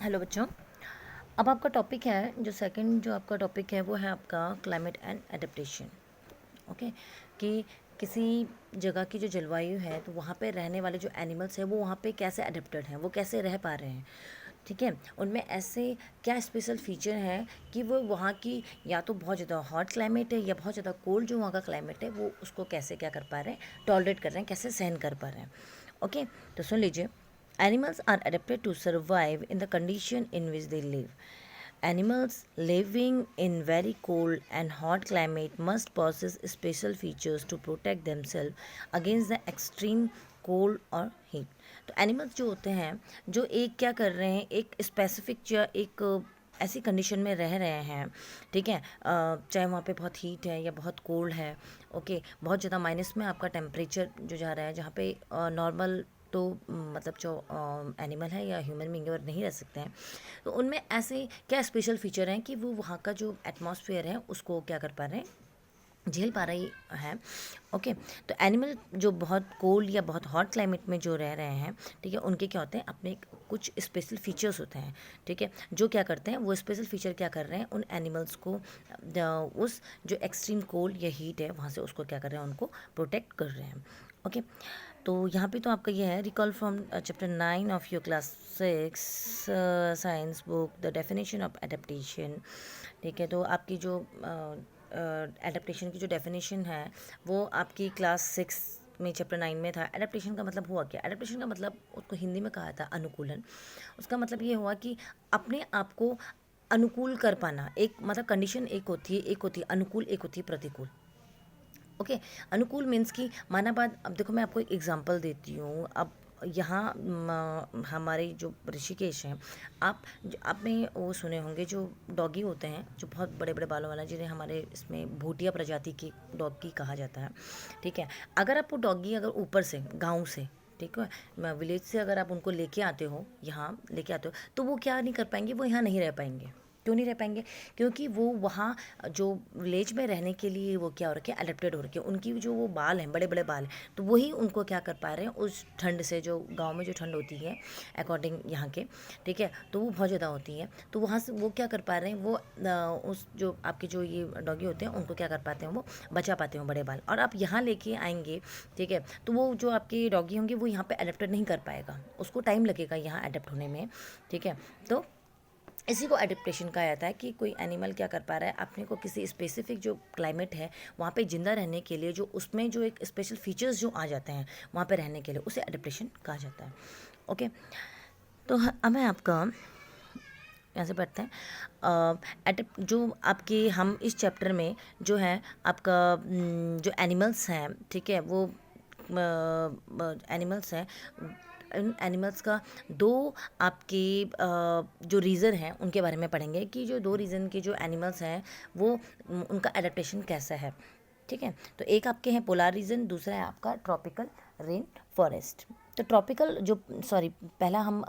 Hello बच्चों। अब आपका टॉपिक है जो सेकंड जो आपका टॉपिक है वो है आपका क्लाइमेट एंड एडेप्टेशन। ओके, कि किसी जगह की जो जलवायु है तो वहाँ पे रहने वाले जो एनिमल्स हैं वो वहाँ पे कैसे अडेप्टेड हैं, वो कैसे रह पा रहे हैं। ठीक है, उनमें ऐसे क्या स्पेशल फीचर हैं कि वो वहाँ की या तो बहुत ज़्यादा हॉट क्लाइमेट है या बहुत ज़्यादा कोल्ड जो वहाँ का क्लाइमेट है वो उसको कैसे क्या कर पा रहे हैं, टॉलरेट कर रहे हैं, कैसे सहन कर पा रहे हैं। ओके, तो सुन लीजिए। Animals are adapted to survive in the condition in which they live. Animals living in very cold and hot climate must possess special features to protect themselves against the extreme cold or heat. तो animals जो होते हैं जो एक क्या कर रहे हैं, एक स्पेसिफिक या एक ऐसी कंडीशन में रह रहे हैं। ठीक है, चाहे वहाँ पे बहुत हीट है या बहुत कोल्ड है। ओके, बहुत ज़्यादा माइनस में आपका टेम्परेचर जो जा रहा है, जहाँ पे नॉर्मल तो मतलब जो एनिमल है या ह्यूमन बींग और नहीं रह सकते हैं। तो उनमें ऐसे क्या स्पेशल फीचर हैं कि वो वहाँ का जो एटमॉस्फेयर है उसको क्या कर पा रहे हैं, झेल पा रही है। ओके, तो एनिमल जो बहुत कोल्ड या बहुत हॉट क्लाइमेट में जो रह रहे हैं, ठीक है, उनके क्या होते हैं, अपने कुछ स्पेशल फीचर्स होते हैं। ठीक है, जो क्या करते हैं, वो स्पेशल फीचर क्या कर रहे हैं, उन एनिमल्स को उस जो एक्सट्रीम कोल्ड या हीट है वहाँ से उसको क्या कर रहे हैं, उनको प्रोटेक्ट कर रहे हैं। ओके, तो यहाँ पे तो आपका ये है, recall from chapter 9 of your class 6 science book the definition of adaptation. ठीक है, तो आपकी जो एडेप्टेशन की जो डेफिनेशन है वो आपकी क्लास 6 में चैप्टर 9 में था। एडेप्टेशन का मतलब हुआ क्या? एडेप्टेशन का मतलब उसको हिंदी में कहा था अनुकूलन। उसका मतलब ये हुआ कि अपने आप को अनुकूल कर पाना। एक मतलब कंडीशन एक होती है अनुकूल, एक होती है प्रतिकूल। ओके, अनुकूल मीन्स कि माना बात। अब देखो मैं आपको एक एग्जांपल देती हूँ। अब यहाँ हमारे जो ऋषिकेश हैं, आपने वो सुने होंगे जो डॉगी होते हैं जो बहुत बड़े बड़े बालों वाला, जिन्हें हमारे इसमें भूटिया प्रजाति की डॉगी कहा जाता है। ठीक है, अगर आप वो डॉगी अगर ऊपर से गाँव से, ठीक है, विलेज से अगर आप उनको लेके आते हो, यहाँ लेके आते हो, तो वो क्या नहीं कर पाएंगे, वो यहाँ नहीं रह पाएंगे। क्यों नहीं रह पाएंगे? क्योंकि वो वहाँ जो विलेज में रहने के लिए वो क्या हो रखे, अडेप्टेड हो रखे, उनकी जो वो बाल हैं, बड़े बड़े बाल हैं, तो वही उनको क्या कर पा रहे हैं उस ठंड से, जो गांव में जो ठंड होती है अकॉर्डिंग यहाँ के। ठीक है, तो वो बहुत ज़्यादा होती है, तो वहाँ से वो क्या कर पा रहे हैं, वो उस जो आपके जो ये डॉगी होते हैं उनको क्या कर पाते हैं, वो बचा पाते हैं बड़े बाल। और आप यहाँ लेके आएंगे, ठीक है, तो वो जो आपके डॉगी होंगे वो यहाँ पे अडेप्टेड नहीं कर पाएगा, उसको टाइम लगेगा यहाँ अडेप्ट होने में। ठीक है, तो इसी को एडेप्टेशन कहा जाता है कि कोई एनिमल क्या कर पा रहा है, अपने को किसी स्पेसिफिक जो क्लाइमेट है वहाँ पे ज़िंदा रहने के लिए, जो उसमें जो एक स्पेशल फीचर्स जो आ जाते हैं वहाँ पे रहने के लिए, उसे एडेप्टेशन कहा जाता है। ओके, तो अब मैं आपका यहाँ से पढ़ते हैं एडेप्ट जो आपके हम इस चैप्टर में जो है आपका जो एनिमल्स हैं, ठीक है, वो एनिमल्स हैं। इन एनिमल्स का दो आपके जो रीज़न हैं उनके बारे में पढ़ेंगे कि जो दो रीज़न के जो एनिमल्स हैं वो उनका एडेप्टेशन कैसा है। ठीक है, तो एक आपके हैं पोलर रीजन, दूसरा है आपका ट्रॉपिकल रेन फॉरेस्ट। तो ट्रॉपिकल जो सॉरी पहला हम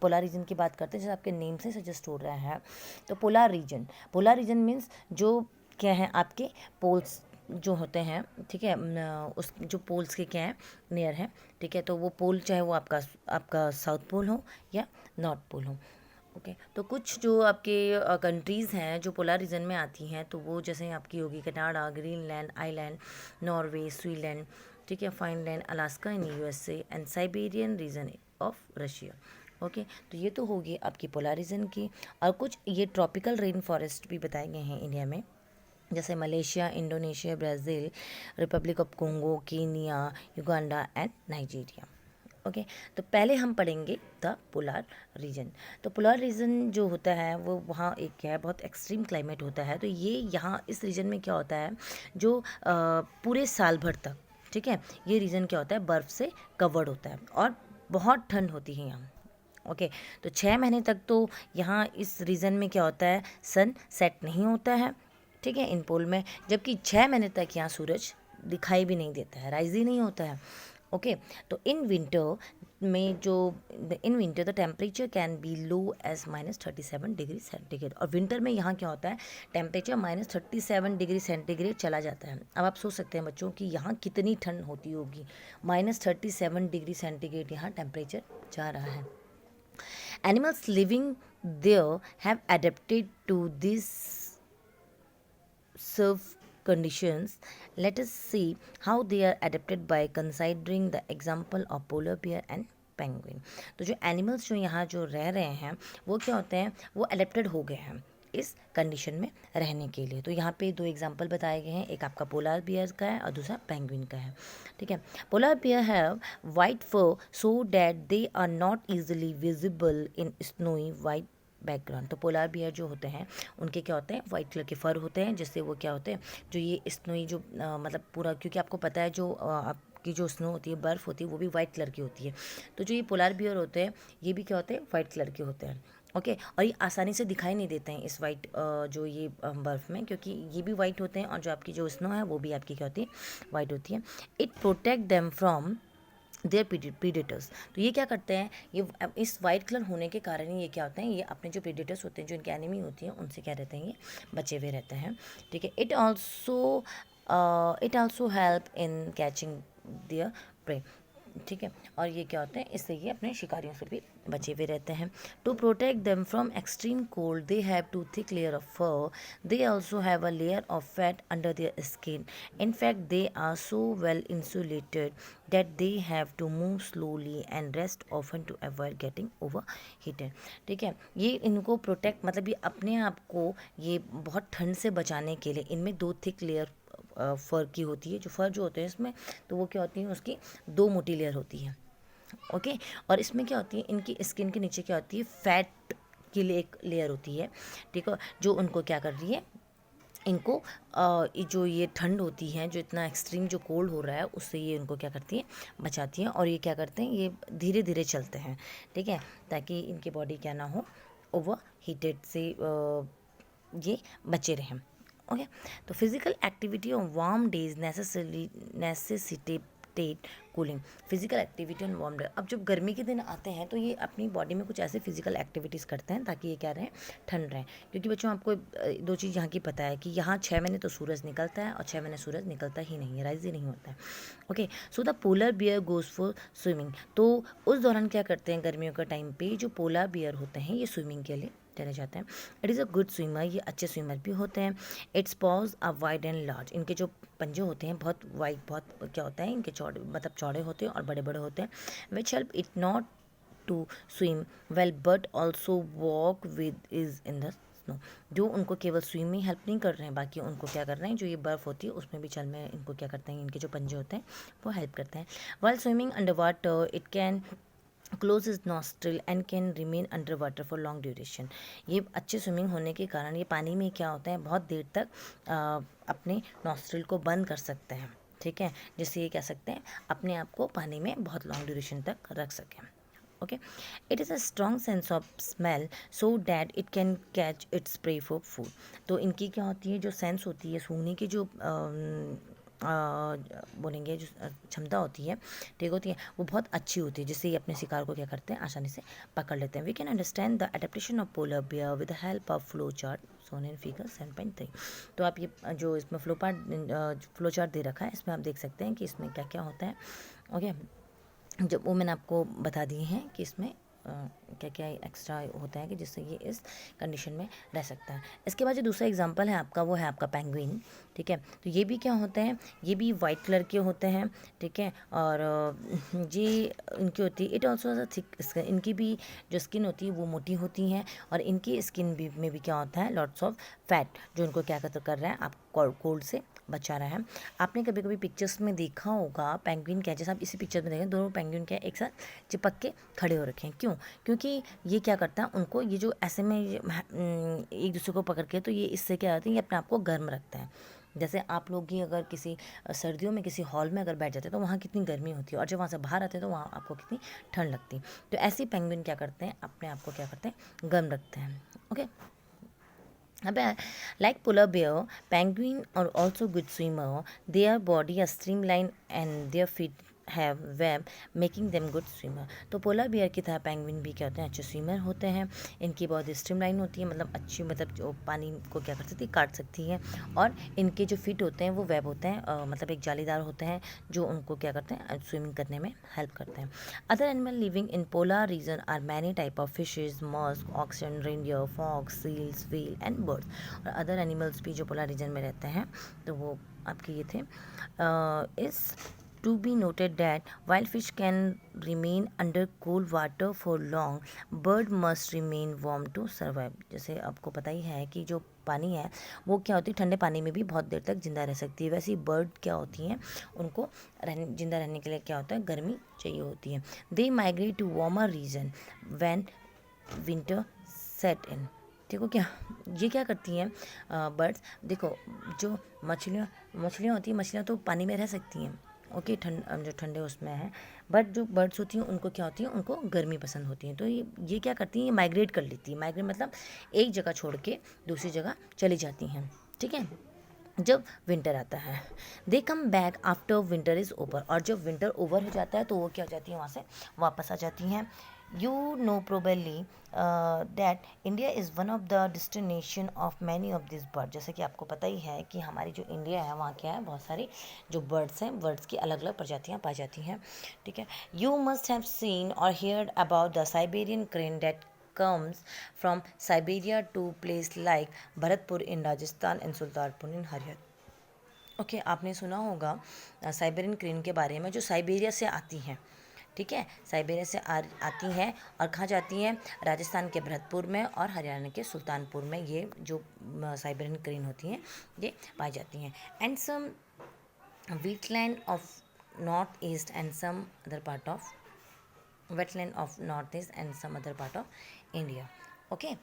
पोलर रीजन की बात करते हैं, जैसे आपके नेम से सजेस्ट हो रहा है। तो पोलर रीजन मीन्स जो क्या है आपके पोल्स जो होते हैं। ठीक है, उस जो पोल्स के क्या है, नियर है। ठीक है, तो वो पोल चाहे वो आपका आपका साउथ पोल हो या नॉर्थ पोल हो। ओके, तो कुछ जो आपके कंट्रीज़ हैं जो पोलर रीजन में आती हैं, तो वो जैसे आपकी होगी Canada, Greenland, island, Norway, Sweden, ठीक है, Finland, Alaska in USA and Siberian region of Russia. Okay, तो ये तो होगी आपकी पोलर रीजन की। और कुछ ये ट्रॉपिकल रेन फॉरेस्ट भी बताए गए हैं इंडिया में, जैसे Malaysia, Indonesia, Brazil, Republic of Congo, Kenya, Uganda and Nigeria. Okay, तो पहले हम पढ़ेंगे द पोलर रीजन। तो पोलर रीजन जो होता है वो वहाँ एक क्या है, बहुत एक्सट्रीम क्लाइमेट होता है। तो ये यहाँ इस रीजन में क्या होता है, जो पूरे साल भर तक, ठीक है, ये रीजन क्या होता है, बर्फ़ से कवर्ड होता है और बहुत ठंड होती है यहाँ। ओके, तो 6 महीने तक तो यहाँ इस रीजन में क्या होता है, सन सेट नहीं होता है। ठीक है, इन पोल में, जबकि 6 महीने तक यहाँ सूरज दिखाई भी नहीं देता है, राइज ही नहीं होता है। ओके, तो in winter the temperature can be low as -37 degree centigrade. और विंटर में यहाँ क्या होता है, टेम्परेचर -37 डिग्री सेंटीग्रेड चला जाता है। अब आप सोच सकते हैं बच्चों कि यहाँ कितनी ठंड होती होगी, -37 डिग्री सेंटीग्रेड यहाँ टेम्परेचर जा रहा है। Animals living there have adapted to these serve conditions. Let us see how they are adapted by considering the example of polar bear and penguin. तो जो एनिमल्स जो यहाँ जो रह रहे हैं वो क्या होते हैं, वो अडेप्टेड हो गए हैं इस कंडीशन में रहने के लिए। तो यहाँ पे दो एग्जांपल बताए गए हैं, एक आपका पोलार बियर का है और दूसरा पेंगुइन का है। ठीक है, polar bear have white fur so that they are not easily visible in snowy white background. तो पोलार बियर जो होते हैं उनके क्या होते हैं, वाइट कलर के फर होते हैं, जिससे वो क्या होते हैं, जो ये स्नोई जो मतलब पूरा, क्योंकि आपको पता है जो आपकी जो स्नो होती है, बर्फ़ होती है, वो भी वाइट कलर की होती है। तो जो ये पोलार बियर होते हैं ये भी क्या होते हैं, वाइट कलर के होते हैं। ओके, और ये आसानी से दिखाई नहीं देते हैं इस वाइट जो ये बर्फ़ में, क्योंकि ये भी वाइट होते हैं और जो आपकी जो स्नो है वो भी आपकी क्या होती है, वाइट होती है। It protect them from their predators. तो ये क्या करते हैं, ये इस वाइट कलर होने के कारण ही ये क्या होते हैं, ये अपने जो प्रीडेटर्स होते हैं, जो इनके एनिमी होती हैं, उनसे क्या रहते हैं, ये बचे हुए रहते हैं। ठीक है, it also help in catching there pray. ठीक है, और ये क्या होते हैं, इससे ये अपने शिकारियों से भी बचे हुए रहते हैं। To protect them from extreme cold they have two thick layer of fur, they also have a layer of fat under their skin. In fact they are so well insulated that they have to move slowly and rest often to avoid getting over heated. ठीक है, ये इनको protect मतलब ये अपने आप को ये बहुत ठंड से बचाने के लिए इनमें दो थिक लेयर फर की होती है। जो फर जो होते हैं इसमें, तो वो क्या होती है, उसकी दो मोटी लेयर होती है। ओके, और इसमें क्या होती है, इनकी स्किन के नीचे क्या होती है, फैट के लिए एक लेयर होती है। ठीक है, जो उनको क्या कर रही है, इनको जो ये ठंड होती है, जो इतना एक्सट्रीम जो कोल्ड हो रहा है, उससे ये इनको क्या करती है, बचाती है। और ये क्या करते हैं, ये धीरे धीरे चलते हैं। ठीक है, ताकि इनकी बॉडी क्या ना हो, ओवर हीटेड से ये बचे रहें। ओके, तो physical activity on warm days necessitate cooling. Physical activity on warm day, अब जब गर्मी के दिन आते हैं तो ये अपनी बॉडी में कुछ ऐसे फिजिकल एक्टिविटीज़ करते हैं ताकि ये क्या रहें, ठंड रहें। क्योंकि बच्चों आपको दो चीज़ यहाँ की पता है कि यहाँ 6 महीने तो सूरज निकलता है और 6 महीने सूरज निकलता ही नहीं है, राइज ही नहीं होता है। Okay, so the polar bear goes for swimming. तो उस दौरान क्या करते हैं, गर्मियों का टाइम पे जो पोलर बियर होते हैं ये स्विमिंग के लिए चले जाते हैं। It is a good swimmer, ये अच्छे स्विमर भी होते हैं। Its paws are wide and large, इनके जो पंजे होते हैं बहुत वाइड, बहुत क्या होता है, इनके चौड़े मतलब चौड़े होते हैं और बड़े बड़े होते हैं। Which help it not to swim well but also walk with ease in the snow. जो उनको केवल स्विम में हेल्प नहीं कर रहे हैं, बाकी उनको क्या कर रहे हैं, जो ये बर्फ़ होती है उसमें भी चल में इनको क्या करते हैं, इनके जो पंजे होते हैं वो हेल्प करते हैं। While swimming under water it can close is nostril and can remain under water for long duration. ये अच्छे स्विमिंग होने के कारण ये पानी में क्या होता है, बहुत देर तक अपने नॉस्ट्रिल को बंद कर सकते हैं। ठीक है, जिससे ये कह सकते हैं अपने आप को पानी में बहुत लॉन्ग ड्यूरेशन तक रख सकें। Okay, it is a strong sense of smell so that it can catch its prey for food. तो इनकी क्या होती है, जो सेंस होती है, सूंघने की जो बोलेंगे जो क्षमता होती है, ठीक होती है, वो बहुत अच्छी होती है, जिससे ये अपने शिकार को क्या करते हैं, आसानी से पकड़ लेते हैं। We can understand the adaptation of polar bear with the help of flow chart shown in figure 7.3। तो आप ये जो इसमें फ्लो चार्ट दे रखा है, इसमें आप देख सकते हैं कि इसमें क्या क्या होता है। ओके, जब वो मैंने आपको बता दिए हैं कि इसमें क्या क्या एक्स्ट्रा होता है कि जिससे ये इस कंडीशन में रह सकता है। इसके बाद जो दूसरा एग्जांपल है आपका, वो है आपका पेंगुइन। ठीक है, तो ये भी क्या होते हैं, ये भी वाइट कलर के होते हैं। ठीक है, और ये इनकी होती है, इट ऑल्सो थिक स्किन, इनकी भी जो स्किन होती है वो मोटी होती हैं, और इनकी स्किन भी में भी क्या होता है, लॉट्स ऑफ फैट, जो उनको क्या कर रहा है, आप कोल्ड से बचा रहा है। आपने कभी कभी पिक्चर्स में देखा होगा पेंगुइन क्या, जैसे आप इसी पिक्चर में देखें, दोनों पेंगुइन क्या एक साथ चिपक के खड़े हो रखे हैं। क्यों? क्योंकि ये क्या करता है, उनको ये जो ऐसे में एक दूसरे को पकड़ के, तो ये इससे क्या होता है, ये अपने आप को गर्म रखते हैं। जैसे आप लोग ही अगर किसी सर्दियों में किसी हॉल में अगर बैठ जाते हैं तो वहाँ कितनी गर्मी होती है, और जब वहाँ से बाहर आते हैं तो वहाँ आपको कितनी ठंड लगती है। तो ऐसे पेंगुइन क्या करते हैं, अपने आप को क्या करते हैं, गर्म रखते हैं। Okay, like polar bear, penguin are also good swimmer. Their body is streamlined and their feet have web making them good swimmer. तो पोलर बियर की तरह पेंगुइन भी क्या होते हैं, अच्छे स्विमर होते हैं। इनकी बॉडी स्ट्रीमलाइन होती है, मतलब अच्छी, मतलब जो पानी को क्या कर सकती है, काट सकती है। और इनके जो फीट होते हैं वो वेब होते हैं, मतलब एक जालीदार होते हैं, जो उनको क्या करते हैं, स्विमिंग करने में हेल्प करते हैं। Other animal living in polar region are many type of fishes, musk, oxen, reindeer, fox, seals, whale and birds. और अदर एनिमल्स भी जो पोलर रीजन में रहते हैं तो वो आपके ये थे। इस to be noted that while fish can remain under cool water for long, bird must remain warm to survive। जैसे आपको पता ही है कि जो पानी है वो क्या होती है, ठंडे पानी में भी बहुत देर तक जिंदा रह सकती है। वैसे ही बर्ड क्या होती हैं, उनको जिंदा रहने के लिए क्या होता है, गर्मी चाहिए होती है। They migrate to warmer region when winter set in. देखो क्या, ये क्या करती हैं बर्ड्स, देखो जो मछलियाँ होती हैं, मछलियाँ तो पानी में रह सकती हैं, ओके, जो ठंडे उसमें है। बट जो बर्ड्स होती हैं उनको क्या होती है, उनको गर्मी पसंद होती है। तो ये क्या करती हैं, ये माइग्रेट कर लेती है। माइग्रेट मतलब एक जगह छोड़ के दूसरी जगह चली जाती हैं, ठीक है, जब विंटर आता है। They come back after winter is over. और जब विंटर ओवर हो जाता है तो वो क्या हो जाती है, वहाँ से वापस आ जाती हैं। You know probably that India is one of the destination of many of this bird. जैसे कि आपको पता ही है कि हमारी जो इंडिया है वहाँ क्या है, बहुत सारी जो बर्ड्स हैं, बर्ड्स की अलग अलग प्रजातियाँ पाई जाती हैं, ठीक है। यू मस्ट हैव सीन और heard about the Siberian crane that comes from Siberia to place like Bharatpur in Rajasthan and Sultanpur in Haryana। Okay, आपने सुना होगा साइबेरियन क्रेन के बारे में, जो साइबेरिया से आती हैं, ठीक है, साइबेरिया से आती हैं और कहाँ जाती हैं, राजस्थान के भरतपुर में और हरियाणा के सुल्तानपुर में ये जो साइबेरियन क्रेन होती हैं ये पाई जाती हैं। And some wetland of northeast and some other part of wetland of northeast and some other part of India। Okay,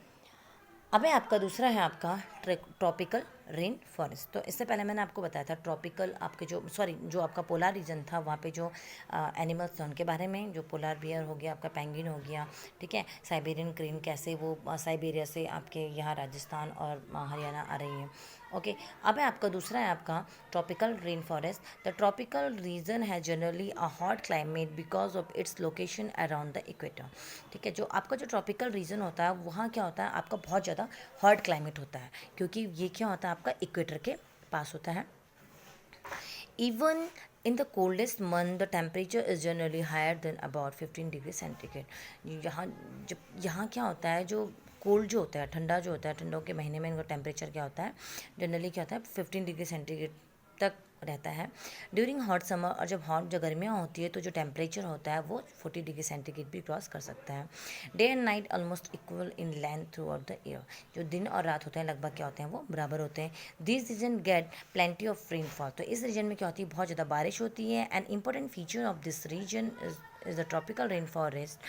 अब है आपका दूसरा है आपका ट्रॉपिकल रेन फॉरेस्ट। तो इससे पहले मैंने आपको बताया था ट्रॉपिकल आपके जो आपका पोलर रीजन था वहाँ पे जो एनिमल्स थे उनके बारे में, जो पोलर बियर हो गया, आपका पेंगुइन हो गया, ठीक है, साइबेरियन क्रेन कैसे वो साइबेरिया से आपके यहाँ राजस्थान और हरियाणा आ रही है। ओके, अब है आपका दूसरा है आपका tropical rain forest. The tropical region है generally a hot climate because of its location around the equator. ठीक है, जो आपका जो ट्रॉपिकल रीजन होता है वहाँ क्या होता है, आपका बहुत ज़्यादा हॉट क्लाइमेट होता है, क्योंकि ये क्या होता है, आपका इक्वेटर के पास होता है। Even in the coldest month the temperature is generally higher than about 15 degree centigrade. यहाँ क्या होता है, जो कोल्ड जो होता है, ठंडा जो होता है, ठंडों के महीने में इनका टेम्परेचर क्या होता है, जनरली क्या होता है 15 डिग्री सेंटीग्रेड तक रहता है। ड्यूरिंग हॉट समर, और जब गर्मियाँ होती है तो जो टेम्परेचर होता है वो 40 डिग्री सेंटीग्रेड भी क्रॉस कर सकता है। Day and night almost equal in length through out the year. जो दिन और रात होते हैं लगभग क्या होते हैं, वो बराबर होते हैं। This region get plenty of rainfall. तो इस रीजन में क्या होती है, बहुत ज़्यादा बारिश होती है। And important feature of this region is the tropical rain forest,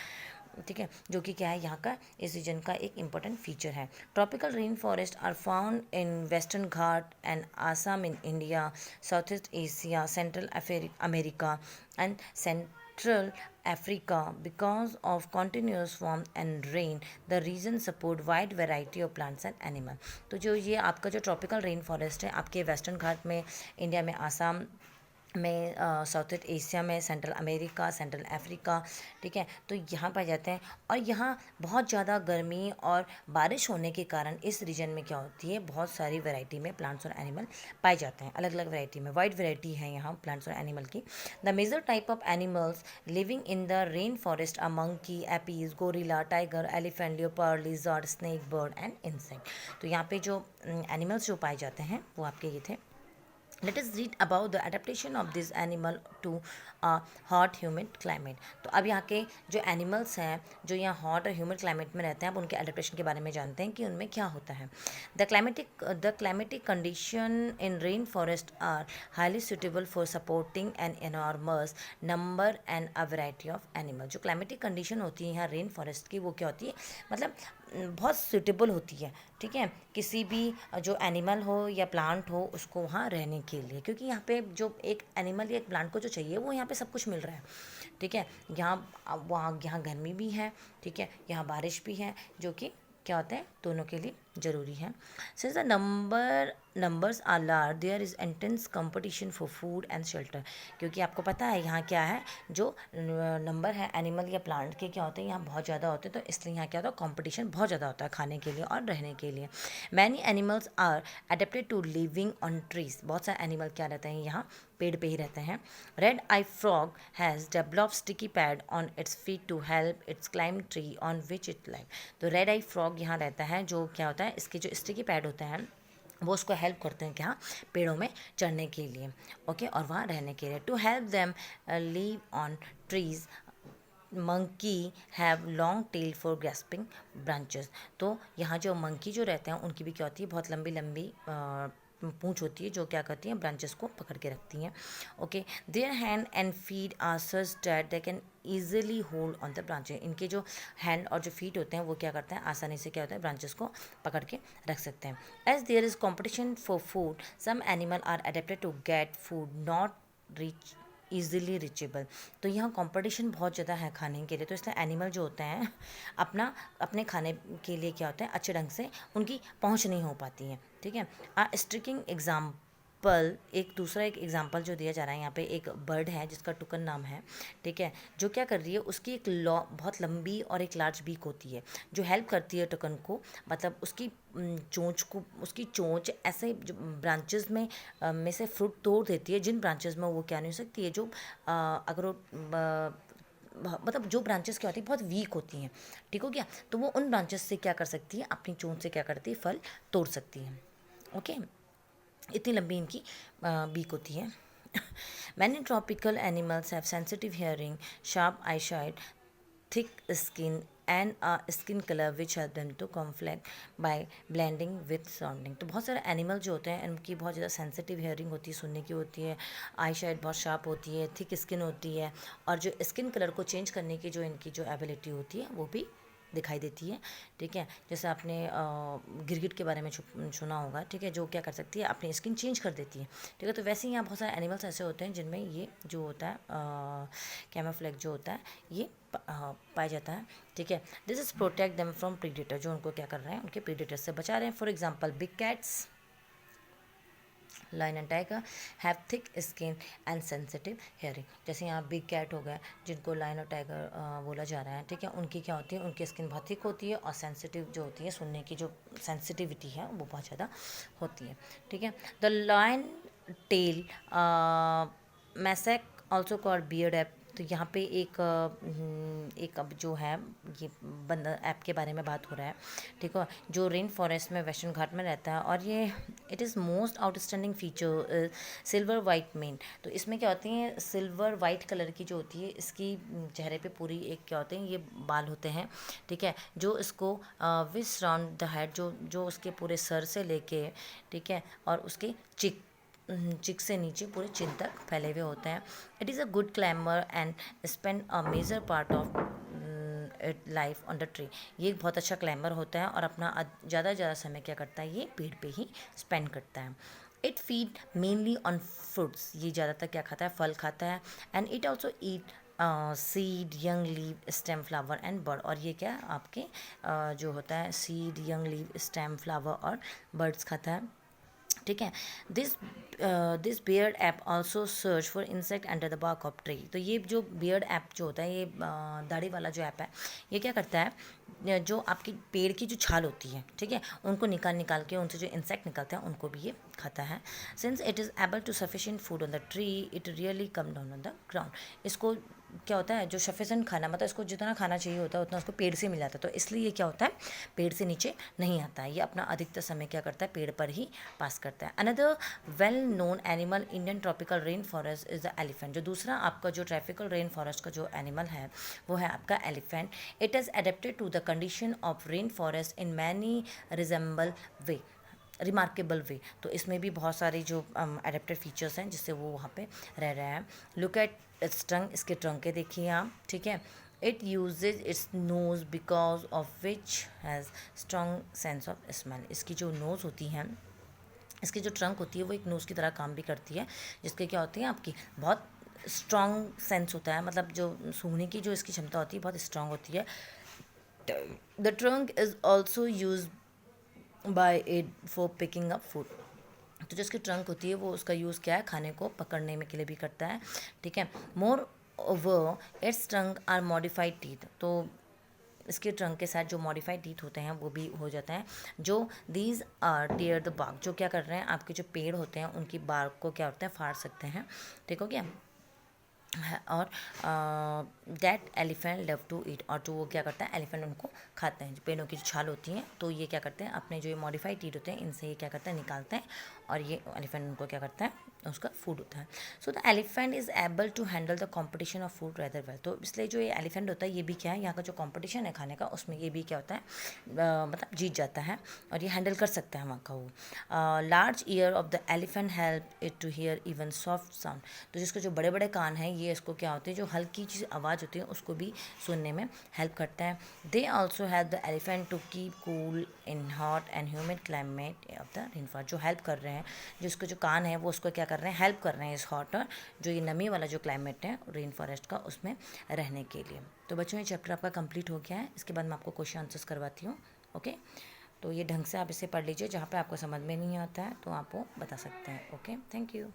ठीक है, जो कि क्या है, यहाँ का इस रीजन का एक इम्पोर्टेंट फीचर है। Tropical rain forest are found in western Ghat and Assam in India, South East Asia, Central America and Central Africa। Because of continuous warmth and rain, the region support wide variety of plants and animal। तो जो ये आपका जो tropical rain forest है आपके western घाट में, India में आसाम में, साउथ ईस्ट एशिया में, सेंट्रल अमेरिका, सेंट्रल अफ्रीका, ठीक है, तो यहाँ पाए जाते हैं। और यहाँ बहुत ज़्यादा गर्मी और बारिश होने के कारण इस रीजन में क्या होती है, बहुत सारी वैरायटी में प्लांट्स और एनिमल पाए जाते हैं, अलग अलग वैरायटी में, वाइड वैरायटी है यहाँ प्लांट्स और एनिमल की। The major type of animals living in the rain forest are monkey, apes, gorilla, tiger, elephant, leopard, lizard, snake, bird and insect. तो यहाँ पे जो एनिमल्स जो पाए जाते हैं वो आपके ये थे। Let us read about the adaptation of this animal to a hot humid climate। तो अब यहाँ के जो एनिमल्स हैं जो यहाँ हॉट और ह्यूमिड क्लाइमेट में रहते हैं, अब उनके एडेप्टेशन के बारे में जानते हैं कि उनमें क्या होता है। The climatic condition in rain forest are highly suitable for supporting an enormous number and a variety of animal. जो क्लाइमेटिक कंडीशन होती है यहाँ रेन फॉरेस्ट की वो क्या होती है, मतलब बहुत सूटेबल होती है, ठीक है, किसी भी जो एनिमल हो या प्लांट हो उसको वहाँ रहने के लिए, क्योंकि यहाँ पे जो एक एनिमल या एक प्लांट को जो चाहिए वो यहाँ पे सब कुछ मिल रहा है, ठीक है। यहाँ गर्मी भी है, ठीक है, यहाँ बारिश भी है, जो कि क्या होता है दोनों के लिए ज़रूरी है। Since the numbers are large there is intense competition for food and shelter. क्योंकि आपको पता है यहाँ क्या है, जो नंबर है एनिमल या प्लांट के क्या होते हैं यहाँ बहुत ज़्यादा होते हैं, तो इसलिए यहाँ क्या होता है, कंपटीशन बहुत ज़्यादा होता है खाने के लिए और रहने के लिए। Many animals are adapted to living on trees. बहुत सारे एनिमल क्या रहते हैं यहाँ, पेड़ पे ही रहते हैं। Red eye frog has developed sticky pad on its feet to help its climb tree on which it live. तो रेड आई फ्रॉग यहाँ रहता है, जो क्या होता है, इसके जो स्टिकी पैड होते हैं वो उसको हेल्प करते हैं क्या, पेड़ों में चढ़ने के लिए, ओके, और वहाँ रहने के लिए। To help them live on trees monkey have long tail for grasping branches. तो यहाँ जो मंकी जो रहते हैं उनकी भी क्या होती है, बहुत लंबी लंबी पूंछ होती है, जो क्या करती हैं, ब्रांचेस को पकड़ के रखती हैं, okay. Their hand and feet are such that they can easily hold on the branches. इनके जो हैंड और जो फीट होते हैं वो क्या करते हैं, आसानी से क्या होता है, ब्रांचेस को पकड़ के रख सकते हैं। As there is competition for food some animal are adapted to get food not reach easily reachable. तो यहाँ कंपटीशन बहुत ज़्यादा है खाने के लिए, तो इसलिए एनिमल जो होते हैं अपने खाने के लिए क्या होता है, अच्छे ढंग से उनकी पहुँच नहीं हो पाती है, ठीक है। स्ट्रिकिंग एग्जाम्पल, एक दूसरा एक एग्जाम्पल जो दिया जा रहा है यहाँ पे, एक बर्ड है जिसका टुकन नाम है, ठीक है, जो क्या कर रही है, उसकी एक बहुत लंबी और एक लार्ज बीक होती है जो हेल्प करती है टुकन को, मतलब उसकी चोंच को, उसकी चोंच ऐसे जो ब्रांचेस में से फ्रूट तोड़ देती है, जिन ब्रांचेस में वो क्या नहीं हो सकती है, जो अगर वो मतलब जो ब्रांचेस क्या होती है बहुत वीक होती हैं, ठीक हो गया, तो वो उन ब्रांचेस से क्या कर सकती है, अपनी चोंच से क्या करती है, फल तोड़ सकती है, ओके। इतनी लंबी इनकी बीक होती है। Many tropical animals have sensitive hearing, sharp I शाइट, thick skin and a skin color which help them to conflict by blending with sounding। तो बहुत सारे एनिमल जो होते हैं इनकी बहुत ज़्यादा सेंसिटिव हियरिंग होती है, सुनने की होती है, आई शाइट बहुत शार्प होती है, थिक स्किन होती है, और जो स्किन कलर को चेंज करने की जो इनकी जो एबिलिटी होती है वो भी दिखाई देती है, ठीक है। जैसे आपने गिरगिट के बारे में सुना होगा, ठीक है, जो क्या कर सकती है, अपनी स्किन चेंज कर देती है, ठीक है। तो वैसे ही यहाँ बहुत सारे एनिमल्स ऐसे होते हैं जिनमें ये जो होता है कैमोफ्लेज जो होता है ये पाया जाता है, ठीक है। This is protect them from predator, जो उनको क्या कर रहे हैं, उनके प्रीडेटर से बचा रहे हैं। For example big cats, lion and tiger have thick skin and sensitive hearing. जैसे यहाँ बिग कैट हो गया जिनको लायन और टाइगर बोला जा रहा है, ठीक है, उनकी क्या होती है, उनकी स्किन बहुत थिक होती है और सेंसिटिव जो होती है, सुनने की जो सेंसिटिविटी है वो बहुत ज़्यादा होती है, ठीक है। The lion tail macaque also called beard ape. तो यहाँ पे एक अब जो है ये बंदा ऐप के बारे में बात हो रहा है, ठीक है, जो रेन फॉरेस्ट में वेस्टर्न घाट में रहता है, और ये it is most outstanding feature silver white main. तो इसमें क्या होती है, सिल्वर वाइट कलर की जो होती है, इसकी चेहरे पे पूरी एक क्या होते हैं, ये बाल होते हैं, ठीक है, जो इसको विस राउंड द हेड, जो उसके पूरे सर से लेके, ठीक है, और उसके चिक से नीचे पूरे चिन तक फैले हुए होते हैं। It is a good climber and spend a major part of it life on the tree. ये एक बहुत अच्छा क्लाइंबर होता है और अपना ज़्यादा से ज़्यादा समय क्या करता है, ये पेड़ पे ही स्पेंड करता है। It feed mainly on fruits, ये ज़्यादातर क्या खाता है, फल खाता है। And it also eat seed, young leave, stem, flower and bird. और ये क्या आपके जो होता है seed, young leave, stem, flower और बर्ड्स खाता है, ठीक है। This beard ape also search for insect under the bark of tree. तो ये जो बियर्ड ऐप जो होता है, ये दाढ़ी वाला जो ऐप है, ये क्या करता है, जो आपकी पेड़ की जो छाल होती है, ठीक है, उनको निकाल के उनसे जो इंसेक्ट निकलते हैं उनको भी ये खाता है। Since it is able to sufficient food on the tree it really come down on the ground. इसको क्या होता है, जो सफिशिएंट खाना, मतलब इसको जितना खाना चाहिए होता है उतना उसको पेड़ से मिल जाता है, तो इसलिए ये क्या होता है, पेड़ से नीचे नहीं आता है, ये अपना अधिकतर समय क्या करता है, पेड़ पर ही पास करता है। Another well known animal Indian tropical rain forest is the elephant. जो दूसरा आपका जो ट्रॉपिकल रेन फॉरेस्ट का जो एनिमल है वो है आपका elephant. It is adapted to the condition of rain forest in many remarkable way. तो इसमें भी बहुत सारे जो एडेप्टेड फीचर्स हैं जिससे वो वहाँ पे रह रहे हैं। लुक एट इट्स ट्रंक, इसके ट्रंक के देखिए आप, ठीक है। It uses its nose because of which has strong sense of smell. इसकी जो नोज़ होती है, इसकी जो ट्रंक होती है वो एक नोज़ की तरह काम भी करती है, जिसके क्या होती है, आपकी बहुत स्ट्रॉन्ग सेंस होता है, मतलब जो सूंघने की जो इसकी क्षमता होती है बहुत स्ट्रॉन्ग होती है। The trunk is also use by it for picking up food. तो जो इसकी ट्रंक होती है वो उसका यूज़ क्या है, खाने को पकड़ने में के लिए भी करता है, ठीक है। Moreover its trunk are modified teeth, तो इसके ट्रंक के साथ जो मॉडिफाइड टीथ होते हैं वो भी हो जाता है। जो these are tear the bark, जो क्या कर रहे हैं, आपके जो पेड़ होते हैं उनकी बार्क को क्या होता है, फाड़ सकते हैं, ठीक हो गया। और that elephant love to eat, और जो वो क्या करता है, एलिफेंट उनको खाते हैं। जो पेड़ों की जो छाल होती हैं तो ये क्या करते हैं, अपने जो ये मॉडिफाइड टीथ होते हैं इनसे ये क्या करते हैं, निकालते हैं, और ये एलिफेंट उनको क्या करता है, उसका फूड होता है। So the elephant is able to handle the competition of food rather well, तो इसलिए जो ये एलिफेंट होता है ये भी क्या है, यहाँ का जो कॉम्पिटिशन है खाने का उसमें ये भी क्या होता है, मतलब जीत जाता है और ये हैंडल कर सकता है वहाँ का वो। Large ear of the elephant help it to hear even soft sound, तो जिसके जो बड़े बड़े कान हैं ये इसको क्या होते हैं, जो हल्की चीज़ आवाज़ होती है उसको भी सुनने में हेल्प करता है। They also help the elephant to keep cool in hot and humid climate of the rainfall, जो हेल्प कर रहे हैं, जो इसके जो कान है वो उसको क्या कर रहे हैं, हेल्प कर रहे हैं इस हॉट और जो ये नमी वाला जो क्लाइमेट है रेन फॉरेस्ट का उसमें रहने के लिए। तो बच्चों ये चैप्टर आपका कंप्लीट हो गया है। इसके बाद मैं आपको क्वेश्चन आंसर्स करवाती हूँ, ओके। तो ये ढंग से आप इसे पढ़ लीजिए, जहाँ पे आपको समझ में नहीं आता है तो आप वो बता सकते हैं, ओके। Thank you.